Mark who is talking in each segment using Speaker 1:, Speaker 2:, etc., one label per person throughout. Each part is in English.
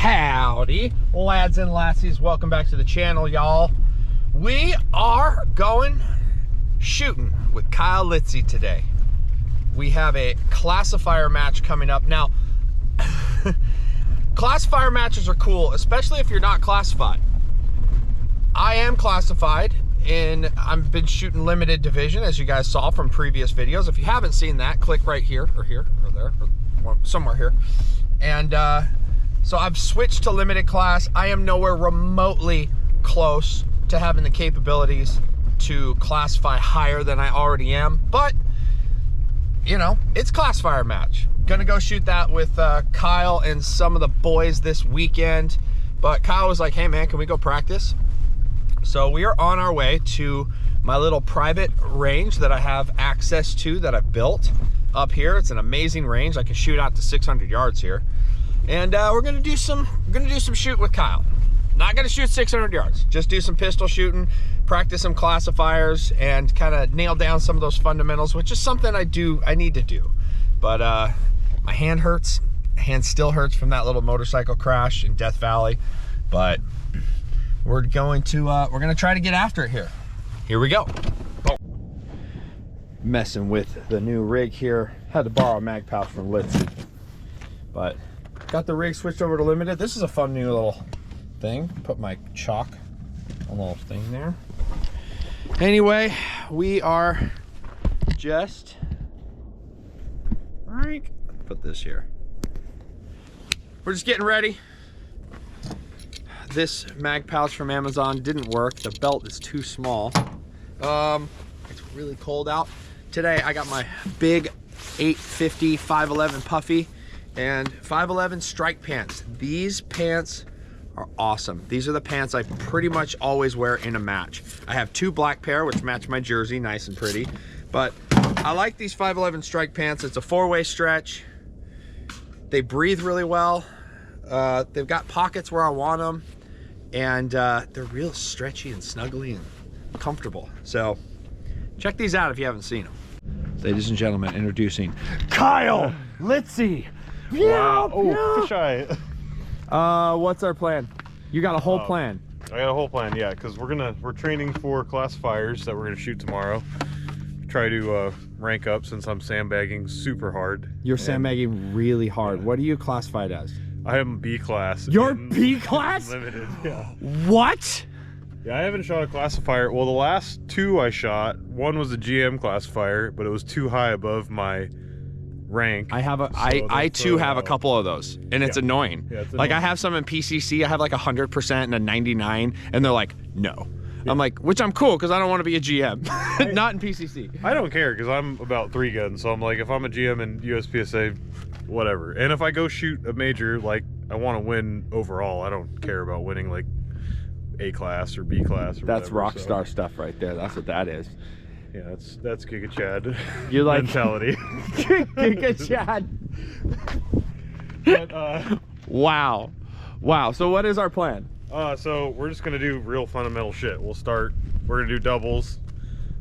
Speaker 1: Howdy, lads and lassies. Welcome back to the channel, y'all. We are going shooting with Kyle Litzie today. We have a classifier match coming up. Now, classifier matches are cool, especially if you're not classified. I am classified, and I've been shooting limited division, as you guys saw from previous videos. If you haven't seen that, click right here, or there, or somewhere here. And so I've switched to limited class. I am nowhere remotely close to having the capabilities to classify higher than I already am, but you know, it's classifier match. Gonna go shoot that with Kyle and some of the boys this weekend. But Kyle was like, hey man, can we go practice? So we are on our way to my little private range that I have access to, that I've built up here. It's an amazing range. I can shoot out to 600 yards here. And we're gonna do some shooting with Kyle. Not gonna shoot 600 yards, just do some pistol shooting, practice some classifiers, and kind of nail down some of those fundamentals, which is something I need to do. But my hand hurts. Hand still hurts from that little motorcycle crash in Death Valley. But we're gonna try to get after it here. Here we go. Oh. Messing with the new rig here. Had to borrow a mag pouch from Litzie, but got the rig switched over to limited. This is a fun new little thing. Put my chalk on the little thing there. Anyway, we are just put this here. We're just getting ready. This mag pouch from Amazon didn't work. The belt is too small. It's really cold out. Today I got my big 850 511 puffy and 511 strike pants. These pants are awesome. These are the pants I pretty much always wear in a match. I have two black pair which match my jersey, nice and pretty. But I like these 511 strike pants. It's a four-way stretch. They breathe really well. They've got pockets where I want them, and they're real stretchy and snuggly and comfortable. So check these out if you haven't seen them. Ladies and gentlemen, introducing Kyle Litzie.
Speaker 2: Wow. Oh, fisheye.
Speaker 1: What's our plan? You got a whole plan.
Speaker 2: I got a whole plan, yeah, because we're training for classifiers that we're gonna shoot tomorrow. Try to rank up since I'm sandbagging super hard.
Speaker 1: You're sandbagging really hard. Yeah. What are you classified as?
Speaker 2: I am B class.
Speaker 1: You're B class?
Speaker 2: Limited, yeah.
Speaker 1: What?
Speaker 2: Yeah, I haven't shot a classifier. Well, the last two I shot, one was a GM classifier, but it was too high above my rank.
Speaker 1: I too have a couple of those, and it's annoying. Yeah, it's annoying. Like I have some in PCC. I have like 100% and a 99, and they're like, no. Yeah. I'm like, which I'm cool because I don't want to be a GM. Not in PCC.
Speaker 2: I don't care because I'm about 3 guns, so I'm like, if I'm a GM in USPSA, whatever. And if I go shoot a major, like I want to win overall. I don't care about winning like A class or B class or
Speaker 1: that's
Speaker 2: whatever,
Speaker 1: rockstar stuff right there. That's what that is.
Speaker 2: Yeah, that's Giga Chad.
Speaker 1: You like
Speaker 2: mentality.
Speaker 1: Giga Chad.
Speaker 2: But,
Speaker 1: wow. So what is our plan?
Speaker 2: So we're just gonna do real fundamental shit. We're gonna do doubles.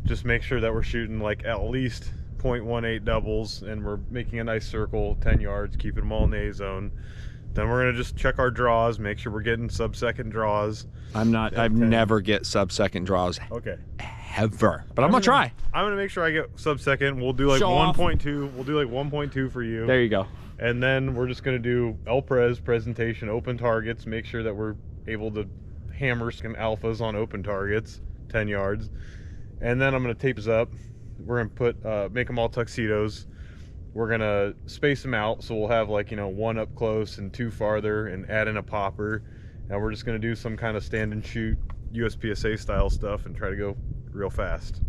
Speaker 2: Just make sure that we're shooting like at least 0.18 doubles, and we're making a nice circle, 10 yards, keeping them all in the A zone. Then we're gonna just check our draws, make sure we're getting sub-second draws.
Speaker 1: I've never get sub-second draws.
Speaker 2: Okay.
Speaker 1: Ever. But I'm gonna try.
Speaker 2: I'm gonna make sure I get sub-second. We'll do like 1.2. We'll do like 1.2 for you.
Speaker 1: There you go.
Speaker 2: And then we're just gonna do presentation, open targets, make sure that we're able to hammer some alphas on open targets, 10 yards. And then I'm gonna tape this up. We're gonna make them all tuxedos. We're gonna space them out, so we'll have like, you know, 1 up close and 2 farther, and add in a popper. And we're just gonna do some kind of stand and shoot USPSA style stuff and try to go real fast.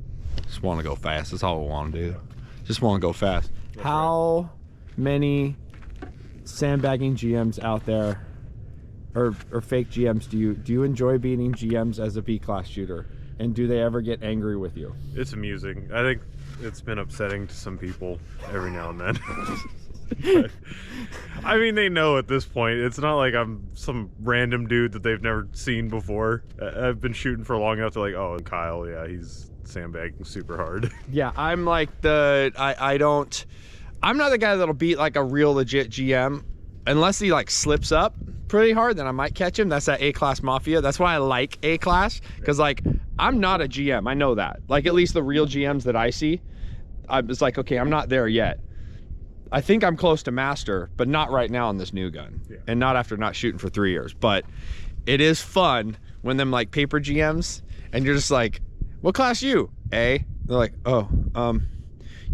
Speaker 1: Just want to go fast. That's all we want to do. Just want to go fast.
Speaker 2: That's
Speaker 1: How many sandbagging GMs out there, or fake GMs, do you enjoy beating GMs as a B class shooter? And do they ever get angry with you?
Speaker 2: It's amusing. I think it's been upsetting to some people every now and then. But, I mean, they know at this point. It's not like I'm some random dude that they've never seen before. I've been shooting for long enough to like, oh, Kyle, yeah, he's sandbagging super hard.
Speaker 1: Yeah, I'm like I'm not the guy that'll beat like a real legit GM unless he like slips up pretty hard, then I might catch him. That's that A-class mafia. That's why I like A-class, because like I'm not a GM. I know that. Like at least the real GMs that I see, I was like, okay, I'm not there yet. I think I'm close to master, but not right now on this new gun, and not after not shooting for 3 years. But it is fun when them like paper GMs, and you're just like, what class you? A. They're like, oh,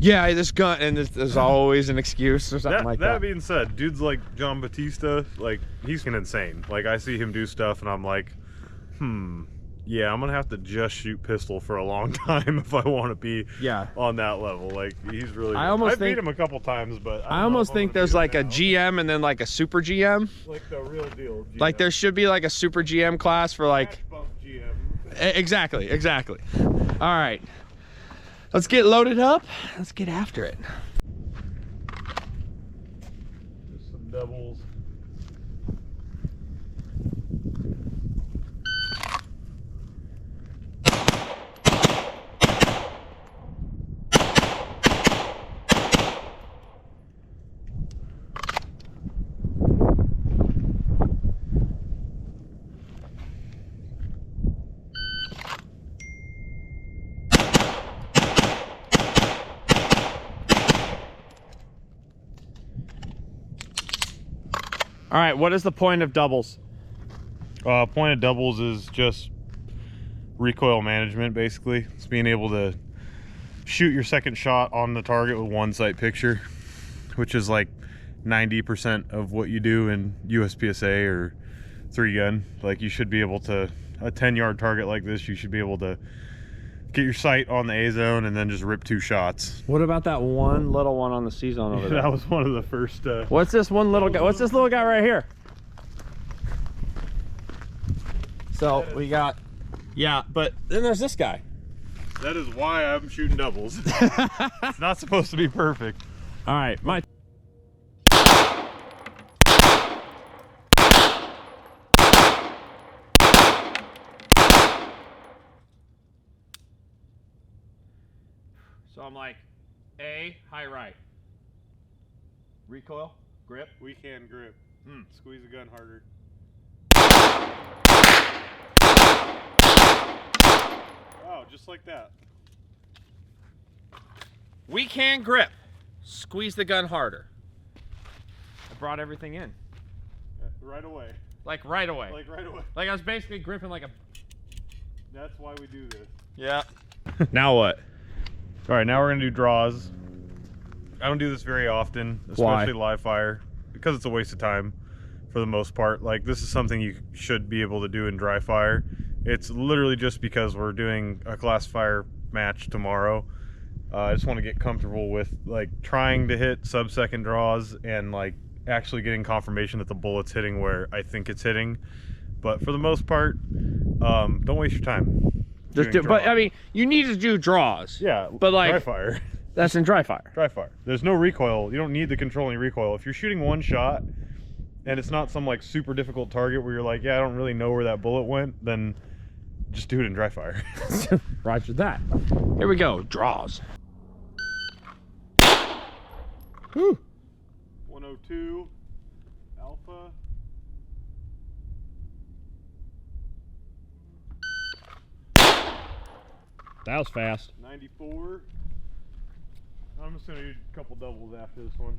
Speaker 1: yeah, this gun, and there's always an excuse or something like that.
Speaker 2: That being said, dudes like John Batista, like he's insane. Like I see him do stuff, and I'm like, yeah, I'm gonna have to just shoot pistol for a long time if I want to be on that level. Like he's really. I've beat him a couple times, but I almost think
Speaker 1: there's like a GM and then like a super GM.
Speaker 2: Like the real deal. GM.
Speaker 1: Like there should be like a super GM class for like.
Speaker 2: GM.
Speaker 1: Exactly. All right, let's get loaded up. Let's get after it.
Speaker 2: Just some doubles.
Speaker 1: All right, what is the point of doubles?
Speaker 2: Point of doubles is just recoil management, basically. It's being able to shoot your second shot on the target with one sight picture, which is like 90% of what you do in USPSA or 3-gun. Like you should be able to, a 10-yard target like this, you should be able to get your sight on the A zone and then just rip 2 shots.
Speaker 1: What about that one little one on the C zone over there?
Speaker 2: That was one of the first.
Speaker 1: What's this one little guy? What's this little guy right here? So we got, but then there's this guy.
Speaker 2: That is why I'm shooting doubles. It's not supposed to be perfect.
Speaker 1: All right, my. So I'm like, A, high right. Recoil, grip.
Speaker 2: We can grip. Squeeze the gun harder. Oh, just like that.
Speaker 1: We can grip. Squeeze the gun harder. I brought everything in.
Speaker 2: Right away.
Speaker 1: Like right away.
Speaker 2: Like right away.
Speaker 1: Like I was basically gripping like a.
Speaker 2: That's why we do this.
Speaker 1: Yeah. Now what?
Speaker 2: All right, now we're gonna do draws. I don't do this very often, especially live fire, because it's a waste of time for the most part. Like this is something you should be able to do in dry fire. It's literally just because we're doing a classifier match tomorrow. I just want to get comfortable with like trying to hit sub-second draws and like actually getting confirmation that the bullet's hitting where I think it's hitting. But for the most part, don't waste your time.
Speaker 1: But I mean, you need to do draws.
Speaker 2: Yeah,
Speaker 1: but like
Speaker 2: dry fire.
Speaker 1: That's in dry fire.
Speaker 2: Dry fire. There's no recoil. You don't need the controlling recoil. If you're shooting one shot and it's not some like super difficult target where you're like, yeah, I don't really know where that bullet went, then just do it in dry fire.
Speaker 1: Roger that. Here we go. Draws. Whew.
Speaker 2: 102 alpha.
Speaker 1: That was fast.
Speaker 2: 94. I'm just gonna do a couple doubles after this one.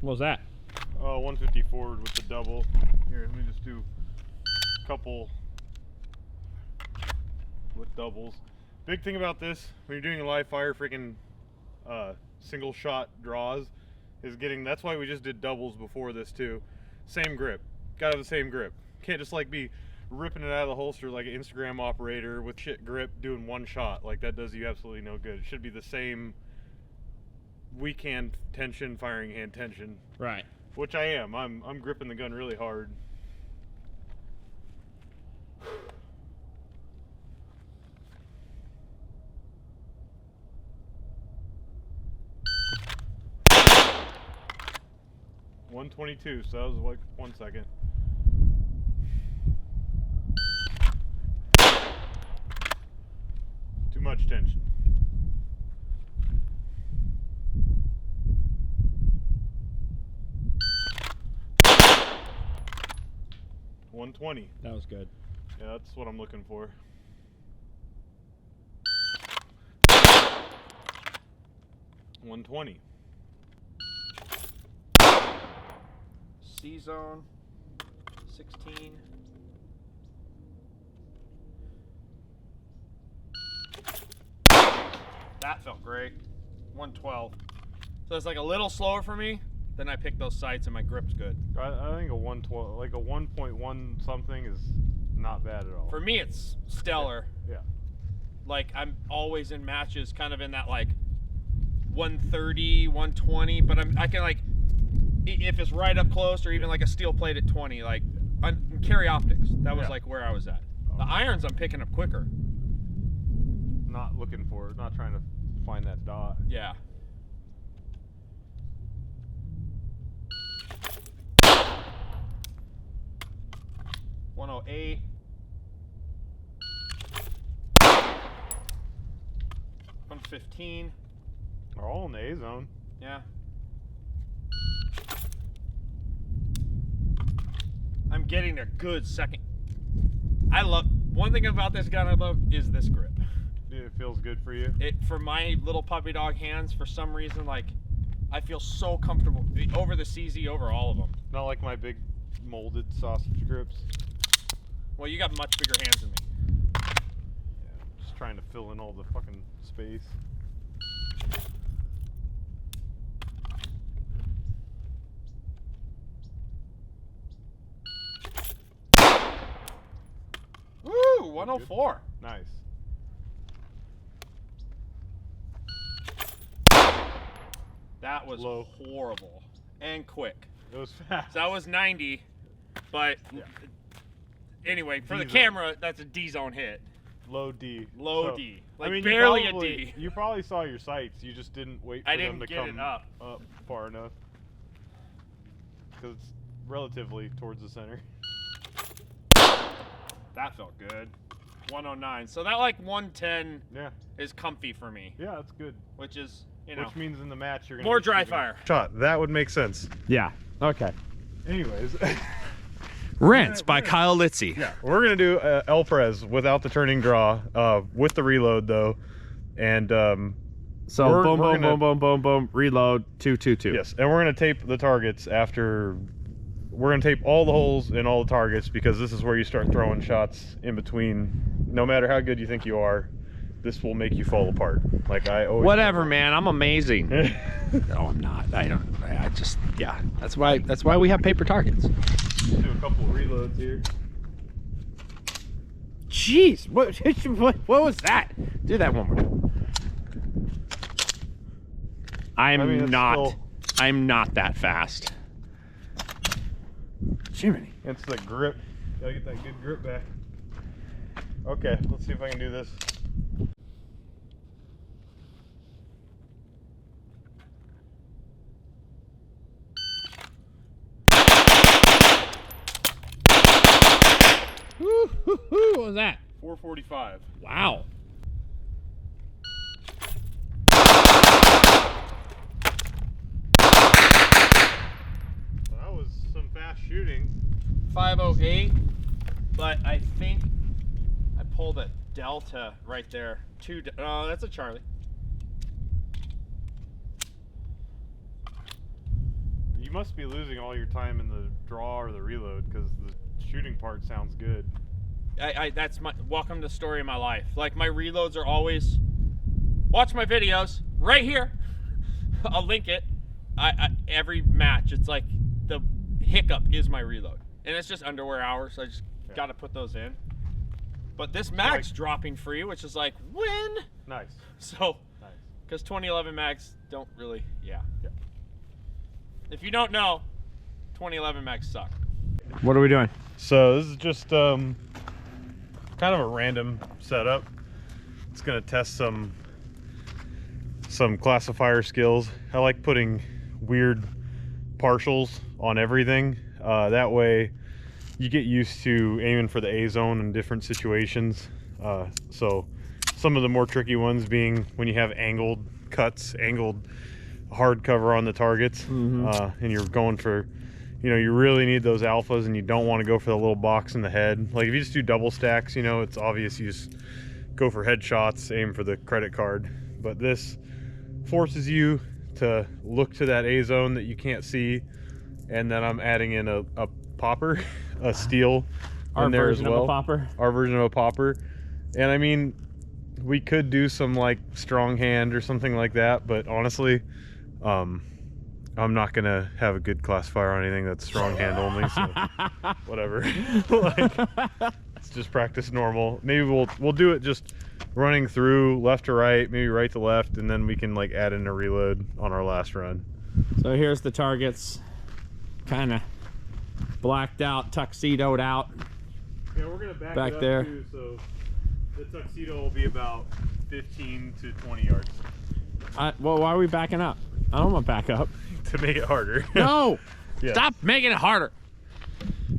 Speaker 1: What was that?
Speaker 2: 150 forward with the double. Here, let me just do a couple with doubles. Big thing about this, when you're doing a live fire freaking single shot draws, is getting, that's why we just did doubles before this too. Same grip. Gotta have the same grip. Can't just like be ripping it out of the holster like an Instagram operator with shit grip doing one shot. Like that does you absolutely no good. It should be the same weak hand tension, firing hand tension.
Speaker 1: Right.
Speaker 2: Which I am. I'm gripping the gun really hard. .122, so that was like 1 second. Too much tension. 120.
Speaker 3: That was good.
Speaker 2: Yeah, that's what I'm looking for. $120.
Speaker 1: C zone, 16. That felt great. 112. So it's like a little slower for me. Then I pick those sights and my grip's good.
Speaker 2: I think a 112, like a 1.1 something is not bad at all.
Speaker 1: For me, it's stellar.
Speaker 2: Yeah.
Speaker 1: Like I'm always in matches kind of in that like 130, 120, but I can like, if it's right up close or even like a steel plate at 20, like carry optics. That was like where I was at. The irons I'm picking up quicker.
Speaker 2: Not looking for it, not trying to find that dot.
Speaker 1: Yeah. $108. $115.
Speaker 2: They're all in the A zone.
Speaker 1: Yeah. I'm getting a good second. One thing about this gun I love is this grip.
Speaker 2: It feels good for you.
Speaker 1: For my little puppy dog hands, for some reason, like I feel so comfortable over the CZ, over all of them.
Speaker 2: Not like my big molded sausage grips.
Speaker 1: Well, you got much bigger hands than me.
Speaker 2: Yeah, just trying to fill in all the fucking space.
Speaker 1: Woo, 104.
Speaker 2: Nice.
Speaker 1: That was
Speaker 2: low.
Speaker 1: horrible and quick.
Speaker 2: It was fast.
Speaker 1: So that was 90, but anyway, for the
Speaker 2: D-zone.
Speaker 1: camera, that's a D zone hit.
Speaker 2: Low D.
Speaker 1: Low
Speaker 2: So,
Speaker 1: D. Like
Speaker 2: I mean,
Speaker 1: barely
Speaker 2: you probably,
Speaker 1: a D.
Speaker 2: You probably saw your sights. You just didn't wait for
Speaker 1: I
Speaker 2: them
Speaker 1: didn't
Speaker 2: to
Speaker 1: get
Speaker 2: come
Speaker 1: it up.
Speaker 2: far enough. Because it's relatively towards the center.
Speaker 1: That felt good. 109. So that like 110
Speaker 2: Yeah.
Speaker 1: is comfy for me,
Speaker 2: Yeah, that's good.
Speaker 1: which is, you know,
Speaker 2: Which means in the match you're gonna
Speaker 1: more
Speaker 2: be
Speaker 1: dry
Speaker 2: shooting-
Speaker 1: fire.
Speaker 2: Shot. That would make sense.
Speaker 3: Yeah. Okay.
Speaker 2: Anyways.
Speaker 1: Rinse by Kyle Litzie.
Speaker 2: Yeah, we're gonna do El Prez without the turning draw, with the reload though, and
Speaker 3: So
Speaker 2: We're
Speaker 3: boom, boom,
Speaker 2: gonna-
Speaker 3: boom, boom, boom, boom. Reload. 222.
Speaker 2: yes, and we're gonna tape the targets after. We're gonna tape all the holes in all the targets because this is where you start throwing shots in between. No matter how good you think you are, this will make you fall apart. Like I always.
Speaker 3: Whatever, man. I'm amazing. No, I'm not. I don't. I just. Yeah. That's why we have paper targets.
Speaker 2: Do a couple of reloads here.
Speaker 3: Jeez. What was that? Do that one more time. I'm not that fast. Jiminy.
Speaker 2: It's the grip. Gotta get that good grip back. Okay, let's see if I can do this.
Speaker 3: What was that?
Speaker 1: 445.
Speaker 3: Wow.
Speaker 2: That was some fast shooting.
Speaker 1: 508, but I think I pulled a Delta right there. Oh, that's a Charlie.
Speaker 2: You must be losing all your time in the draw or the reload because the shooting part sounds good.
Speaker 1: That's my welcome to the story of my life. Like my reloads are always, watch my videos right here. I'll link it. Every match, it's like the hiccup is my reload, and it's just underwear hours. So I just got to put those in. But this mag's dropping free, which is like when.
Speaker 2: Nice.
Speaker 1: So,
Speaker 2: Nice.
Speaker 1: because 2011 mags don't really, yeah. If you don't know, 2011 mags suck.
Speaker 3: What are we doing?
Speaker 2: So this is just kind of a random setup. It's gonna test some classifier skills. I like putting weird partials on everything. That way you get used to aiming for the A zone in different situations. So some of the more tricky ones being when you have angled cuts, angled hard cover on the targets, and you're going for you know, you really need those alphas and you don't want to go for the little box in the head. Like if you just do double stacks, you know, it's obvious you just go for headshots, aim for the credit card. But this forces you to look to that A zone that you can't see. And then I'm adding in a popper, a steel in there as well.
Speaker 3: Our version of a popper.
Speaker 2: Our version of a popper. And I mean, we could do some like strong hand or something like that, but honestly, I'm not gonna have a good classifier on anything that's strong hand only, so whatever. Like, let's just practice normal. Maybe we'll do it just running through left to right, maybe right to left, and then we can like add in a reload on our last run.
Speaker 3: So here's the targets, kind of blacked out, tuxedoed out.
Speaker 2: Yeah, we're gonna back it up
Speaker 3: there
Speaker 2: too, so the tuxedo will be about 15 to 20 yards.
Speaker 3: Well, why are we backing up? I don't want to back up.
Speaker 2: To make it harder.
Speaker 3: No!
Speaker 2: Yeah.
Speaker 3: Stop making it harder.
Speaker 2: Ooh,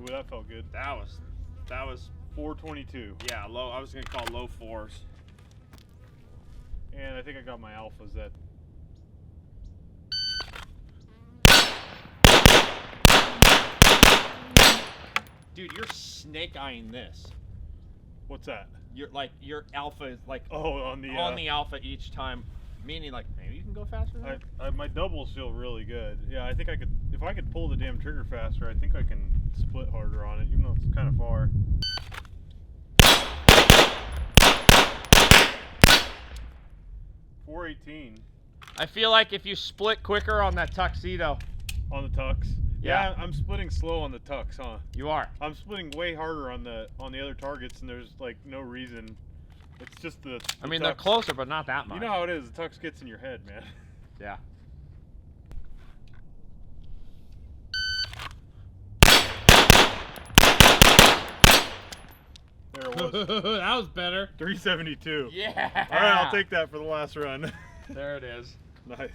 Speaker 2: that felt good.
Speaker 3: That was
Speaker 2: 422.
Speaker 3: yeah, low. I was gonna call low fours.
Speaker 2: And I think I got my alphas at.
Speaker 3: Dude, you're snake eyeing this.
Speaker 2: What's that?
Speaker 3: Your alpha is like
Speaker 2: on
Speaker 3: the alpha each time, meaning like maybe you can go faster than that?
Speaker 2: My doubles feel really good. Yeah, I think I could, if I could pull the damn trigger faster, I think I can split harder on it, even though it's kind of far. .418
Speaker 3: I feel like if you split quicker on that tuxedo.
Speaker 2: on the tux.
Speaker 3: Yeah.
Speaker 2: I'm splitting slow on the tux, huh?
Speaker 3: You are.
Speaker 2: I'm splitting way harder on the other targets, and there's like no reason. It's just the
Speaker 3: I mean,
Speaker 2: tux.
Speaker 3: they're closer, but not that much.
Speaker 2: You know how it is. The tux gets in your head, man.
Speaker 3: Yeah.
Speaker 2: There it was.
Speaker 3: That was better.
Speaker 2: 372.
Speaker 3: Yeah.
Speaker 2: All right, I'll take that for the last run.
Speaker 3: There it is.
Speaker 2: Nice.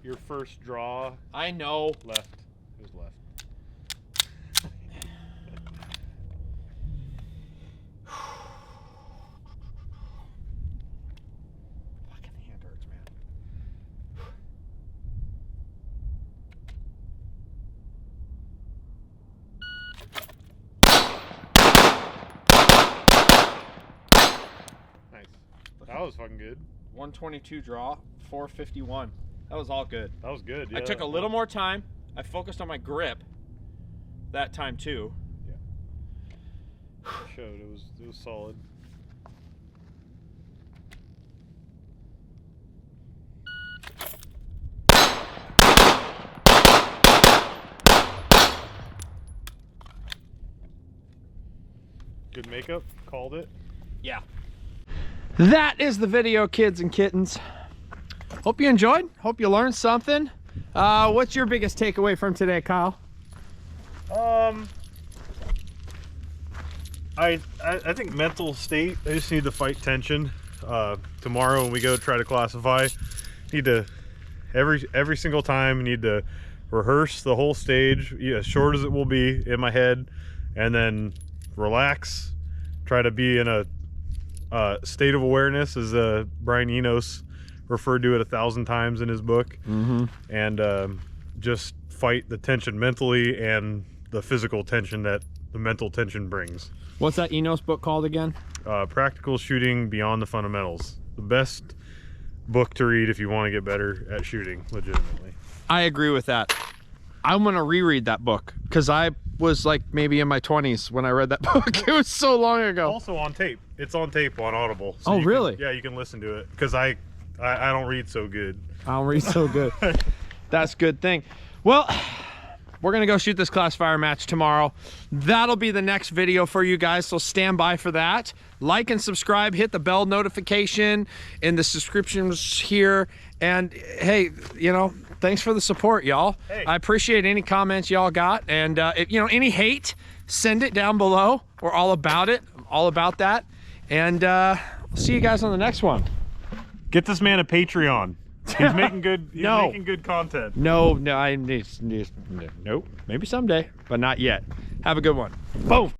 Speaker 2: Your first draw
Speaker 3: I know.
Speaker 2: left. It was left.
Speaker 3: Fucking hand hurts, man.
Speaker 2: Nice. That was fucking good.
Speaker 3: 122 draw, 451. That was all good.
Speaker 2: That was good. Yeah,
Speaker 3: I took a little more time. I focused on my grip that time too.
Speaker 2: It showed. It was solid. Good makeup. Called it.
Speaker 3: Yeah. That is the video, kids and kittens. Hope you enjoyed. Hope you learned something. What's your biggest takeaway from today, Kyle?
Speaker 2: I think mental state. I just need to fight tension. Tomorrow when we go try to classify, need to every single time need to rehearse the whole stage, as short as it will be in my head, and then relax. Try to be in a state of awareness, as Brian Enos referred to it 1,000 times in his book. And just fight the tension mentally and the physical tension that the mental tension brings.
Speaker 3: What's that Enos book called again?
Speaker 2: Practical Shooting Beyond the Fundamentals. The best book to read if you want to get better at shooting, legitimately.
Speaker 3: I agree with that. I'm gonna reread that book because I was like maybe in my 20s when I read that book. It was so long ago.
Speaker 2: Also on tape. It's on tape on Audible. So
Speaker 3: Oh, really?
Speaker 2: Yeah, you can listen to it because I don't read so good.
Speaker 3: I don't read so good. That's a good thing. Well, we're gonna go shoot this classifier match tomorrow. That'll be the next video for you guys, so stand by for that. Like and subscribe, hit the bell notification in the subscriptions here. And hey, you know, thanks for the support, y'all.
Speaker 2: Hey.
Speaker 3: I appreciate any comments y'all got. And if you know, any hate, send it down below. We're all about it. I'm all about that. And we'll see you guys on the next one.
Speaker 2: Get this man a Patreon. He's making good. He's
Speaker 3: No.
Speaker 2: making good content.
Speaker 3: No, nope. Maybe someday, but not yet. Have a good one. Boom.